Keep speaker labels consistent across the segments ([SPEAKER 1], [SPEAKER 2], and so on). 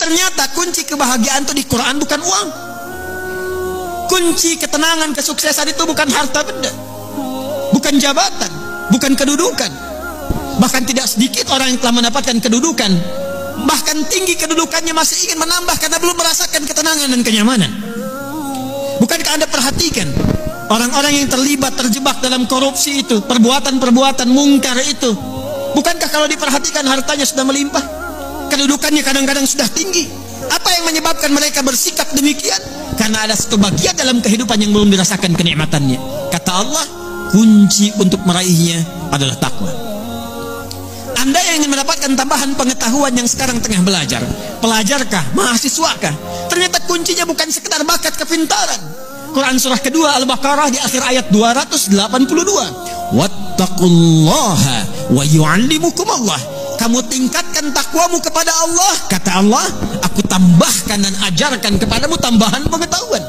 [SPEAKER 1] ternyata kunci kebahagiaan itu di Quran bukan uang. Kunci ketenangan, kesuksesan itu bukan harta benda, bukan jabatan, bukan kedudukan. Bahkan tidak sedikit orang yang telah mendapatkan kedudukan, bahkan tinggi kedudukannya, masih ingin menambah karena belum merasakan ketenangan dan kenyamanan. Bukankah Anda perhatikan orang-orang yang terjebak dalam korupsi itu, perbuatan-perbuatan mungkar itu, bukankah kalau diperhatikan hartanya sudah melimpah, kedudukannya kadang-kadang sudah tinggi? Apa yang menyebabkan mereka bersikap demikian? Karena ada satu bagian dalam kehidupan yang belum dirasakan kenikmatannya. Kata Allah, kunci untuk meraihnya adalah takwa. Anda yang ingin mendapatkan tambahan pengetahuan yang sekarang tengah belajar, pelajarkah, mahasiswakah, ternyata kuncinya bukan sekedar bakat kepintaran. Quran surah kedua Al-Baqarah di akhir ayat 282, wattaqullaha wa yu'allimukumullah. Kamu tingkatkan takwamu kepada Allah, kata Allah, aku tambahkan dan ajarkan kepadamu tambahan pengetahuan.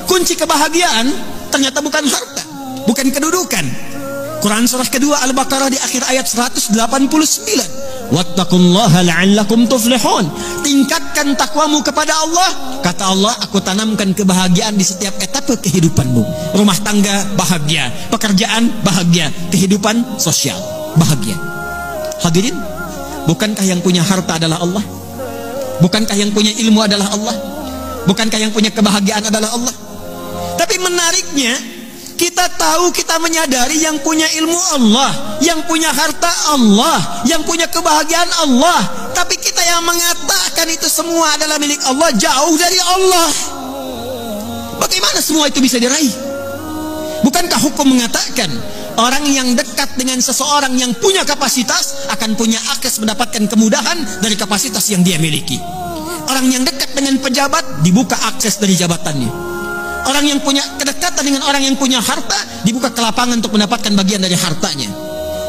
[SPEAKER 1] Kunci kebahagiaan ternyata bukan harta, bukan kedudukan. Quran surah kedua Al-Baqarah di akhir ayat 189, wattaqullaha la'allakum tuflihun. Tingkatkan takwamu kepada Allah, kata Allah, aku tanamkan kebahagiaan di setiap etapa kehidupanmu. Rumah tangga bahagia, pekerjaan bahagia, kehidupan sosial bahagia. Hadirin, bukankah yang punya harta adalah Allah? Bukankah yang punya ilmu adalah Allah? Bukankah yang punya kebahagiaan adalah Allah? Tapi menariknya, kita tahu, kita menyadari yang punya ilmu Allah, yang punya harta Allah, yang punya kebahagiaan Allah, tapi kita yang mengatakan itu semua adalah milik Allah, jauh dari Allah. Bagaimana semua itu bisa diraih? Bukankah hukum mengatakan orang yang dekat dengan seseorang yang punya kapasitas akan punya akses mendapatkan kemudahan dari kapasitas yang dia miliki? Orang yang dekat dengan pejabat dibuka akses dari jabatannya. Orang yang punya kedekatan dengan orang yang punya harta dibuka kelapangan untuk mendapatkan bagian dari hartanya.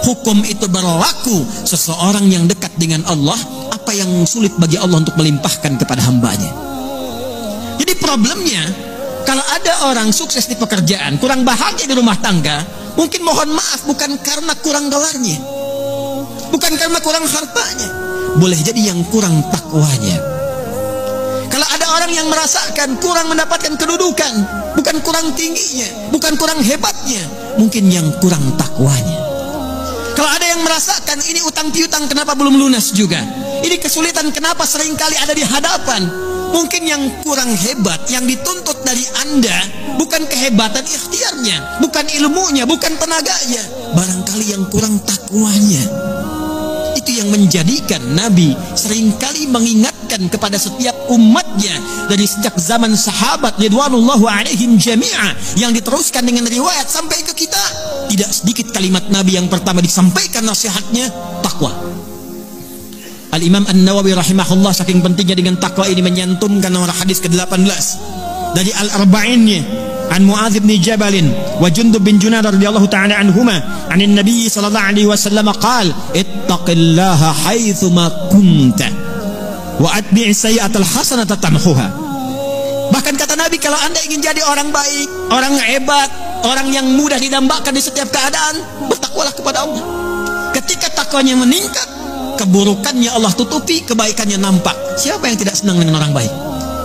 [SPEAKER 1] Hukum itu berlaku seseorang yang dekat dengan Allah, apa yang sulit bagi Allah untuk melimpahkan kepada hambanya. Jadi problemnya, kalau ada orang sukses di pekerjaan, kurang bahagia di rumah tangga, mungkin mohon maaf bukan karena kurang dolarnya, bukan karena kurang hartanya, boleh jadi yang kurang takwanya. Kalau ada orang yang merasakan kurang mendapatkan kedudukan, bukan kurang tingginya, bukan kurang hebatnya, mungkin yang kurang takwanya. Kalau ada yang merasakan ini utang piutang kenapa belum lunas juga, ini kesulitan kenapa seringkali ada di hadapan, mungkin yang kurang hebat, yang dituntut dari Anda bukan kehebatan ikhtiarnya, bukan ilmunya, bukan tenaganya, barangkali yang kurang takwanya. Itu yang menjadikan Nabi seringkali mengingatkan kepada setiap umatnya dari sejak zaman sahabat ridwanullahu alaihim jami'a, yang diteruskan dengan riwayat sampai ke kita. Tidak sedikit kalimat Nabi yang pertama disampaikan nasihatnya, takwa. Al-Imam An-Nawawi rahimahullah saking pentingnya dengan takwa ini menyantumkan nomor hadis ke-18 dari Al-Arba'innya, an Mu'adz bin Jabal wa Jundub bin Junadar radhiyallahu ta'ala anhuma, anin Nabi sallallahu alaihi wasallam qala, ittaqillaha haitsu ma kunta wa atbi' sayyi'atal hasanata tamhuha. Bahkan kata Nabi, kalau Anda ingin jadi orang baik, orang hebat, orang yang mudah didambakan di setiap keadaan, bertakwalah kepada Allah. Ketika takwanya meningkat, keburukannya Allah tutupi, kebaikannya nampak. Siapa yang tidak senang dengan orang baik?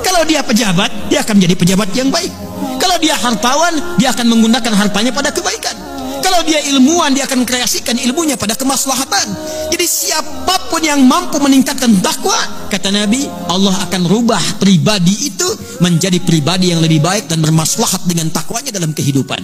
[SPEAKER 1] Kalau dia pejabat, dia akan menjadi pejabat yang baik. Kalau dia hartawan, dia akan menggunakan hartanya pada kebaikan. Kalau dia ilmuwan, dia akan kreasikan ilmunya pada kemaslahatan. Jadi siapapun yang mampu meningkatkan takwa, kata Nabi, Allah akan rubah pribadi itu menjadi pribadi yang lebih baik dan bermaslahat dengan takwanya dalam kehidupan.